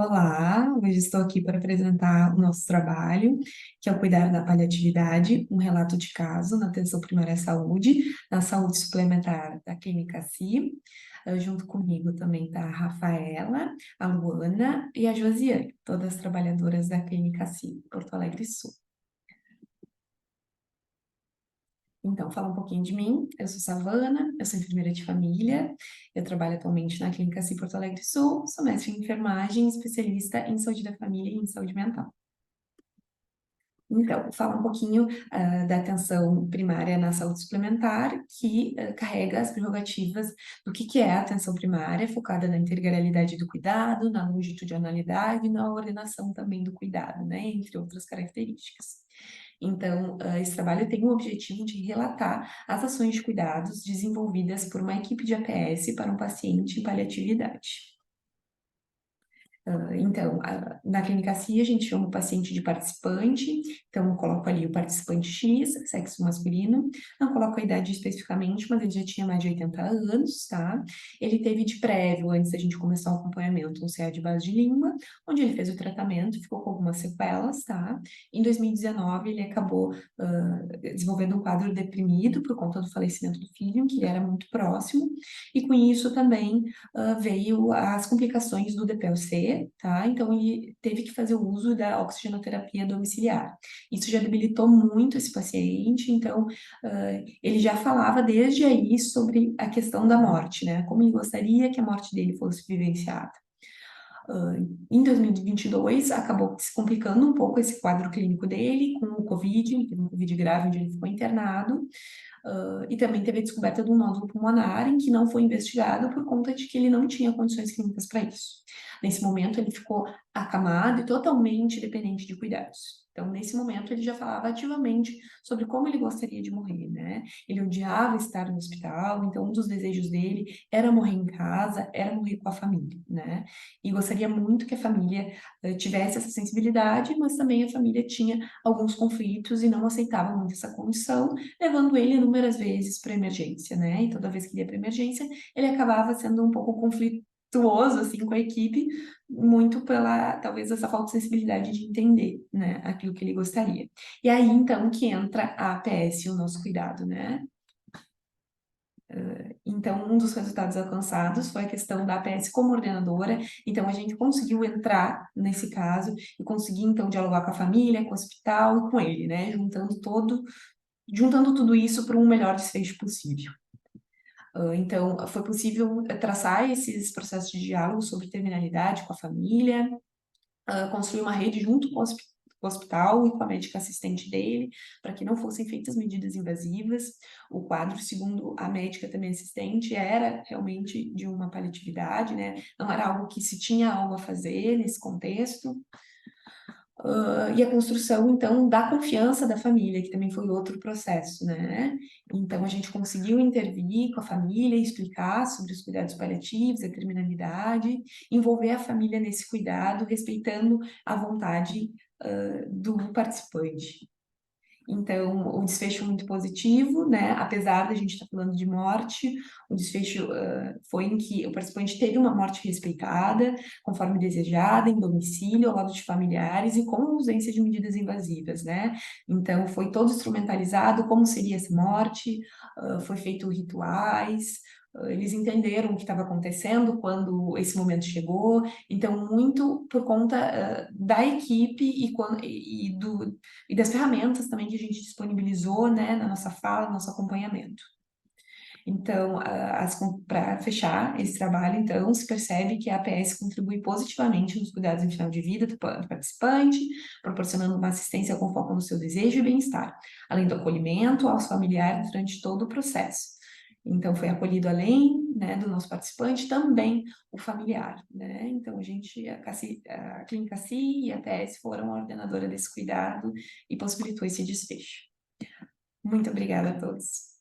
Olá, hoje estou aqui para apresentar o nosso trabalho, que é o Cuidar da Paliatividade, um relato de caso na atenção primária à saúde, na saúde suplementar da Clínica Si. Junto comigo também está a Rafaela, a Luana e a Josiane, todas trabalhadoras da Clínica Si, Porto Alegre Sul. Então, fala um pouquinho de mim. Eu sou Savana, eu sou enfermeira de família, eu trabalho atualmente na Clínica Si Porto Alegre Sul, sou mestre em enfermagem, especialista em saúde da família e em saúde mental. Então, fala um pouquinho da atenção primária na saúde suplementar, que carrega as prerrogativas do que é a atenção primária, focada na integralidade do cuidado, na longitudinalidade e na ordenação também do cuidado, né, entre outras características. Então, esse trabalho tem o objetivo de relatar as ações de cuidados desenvolvidas por uma equipe de APS para um paciente em paliatividade. Então, na Clínica CIA, a gente chama o paciente de participante, então eu coloco ali o participante X, sexo masculino, não coloco a idade especificamente, mas ele já tinha mais de 80 anos, tá? Ele teve de prévio, antes da gente começar o acompanhamento, um CA de base de língua, onde ele fez o tratamento, ficou com algumas sequelas, tá? Em 2019, ele acabou desenvolvendo um quadro deprimido por conta do falecimento do filho, que era muito próximo, e com isso também veio as complicações do DPLC, tá? Então, ele teve que fazer o uso da oxigenoterapia domiciliar. Isso já debilitou muito esse paciente, então, ele já falava desde aí sobre a questão da morte, né? Como ele gostaria que a morte dele fosse vivenciada. Em 2022, acabou se complicando um pouco esse quadro clínico dele, com o Covid, um Covid grave, onde ele ficou internado, e também teve a descoberta de um nódulo pulmonar em que não foi investigado por conta de que ele não tinha condições clínicas para isso. Nesse momento, ele ficou acamado e totalmente dependente de cuidados. Então, nesse momento, ele já falava ativamente sobre como ele gostaria de morrer, né? Ele odiava estar no hospital, então um dos desejos dele era morrer em casa, era morrer com a família, né? E gostaria muito que a família tivesse essa sensibilidade, mas também a família tinha alguns conflitos e não aceitava muito essa condição, levando ele inúmeras vezes para emergência, né? E toda vez que ele ia para emergência, ele acabava sendo um pouco conflituoso, assim, com a equipe, muito pela, talvez, essa falta de sensibilidade de entender, né, aquilo que ele gostaria. E aí, então, que entra a APS, o nosso cuidado, né? Então, um dos resultados alcançados foi a questão da APS como ordenadora. Então, a gente conseguiu entrar nesse caso e conseguir, então, dialogar com a família, com o hospital e com ele, né? Juntando tudo isso para um melhor desfecho possível. Então, foi possível traçar esses processos de diálogo sobre terminalidade com a família, construir uma rede junto com o hospital e com a médica assistente dele, para que não fossem feitas medidas invasivas. O quadro, segundo a médica também assistente, era realmente de uma paliatividade, né? Não era algo que se tinha algo a fazer nesse contexto. E a construção, então, da confiança da família, que também foi outro processo, né? Então, a gente conseguiu intervir com a família, explicar sobre os cuidados paliativos, a terminalidade, envolver a família nesse cuidado, respeitando a vontade, do participante. Então, o desfecho muito positivo, né? Apesar da gente estar falando de morte, o desfecho foi em que o participante teve uma morte respeitada, conforme desejada, em domicílio, ao lado de familiares e com ausência de medidas invasivas, né? Então, foi todo instrumentalizado como seria essa morte, foi feito rituais, eles entenderam o que estava acontecendo quando esse momento chegou, então, muito por conta da equipe e das ferramentas também que a gente disponibilizou, né, na nossa fala, no nosso acompanhamento. Então, para fechar esse trabalho, então, se percebe que a APS contribui positivamente nos cuidados em final de vida do participante, proporcionando uma assistência com foco no seu desejo e bem-estar, além do acolhimento aos familiares durante todo o processo. Então, foi acolhido além, né, do nosso participante, também o familiar, né? Então, a Clínica CI e a APS foram a ordenadora desse cuidado e possibilitou esse desfecho. Muito obrigada a todos.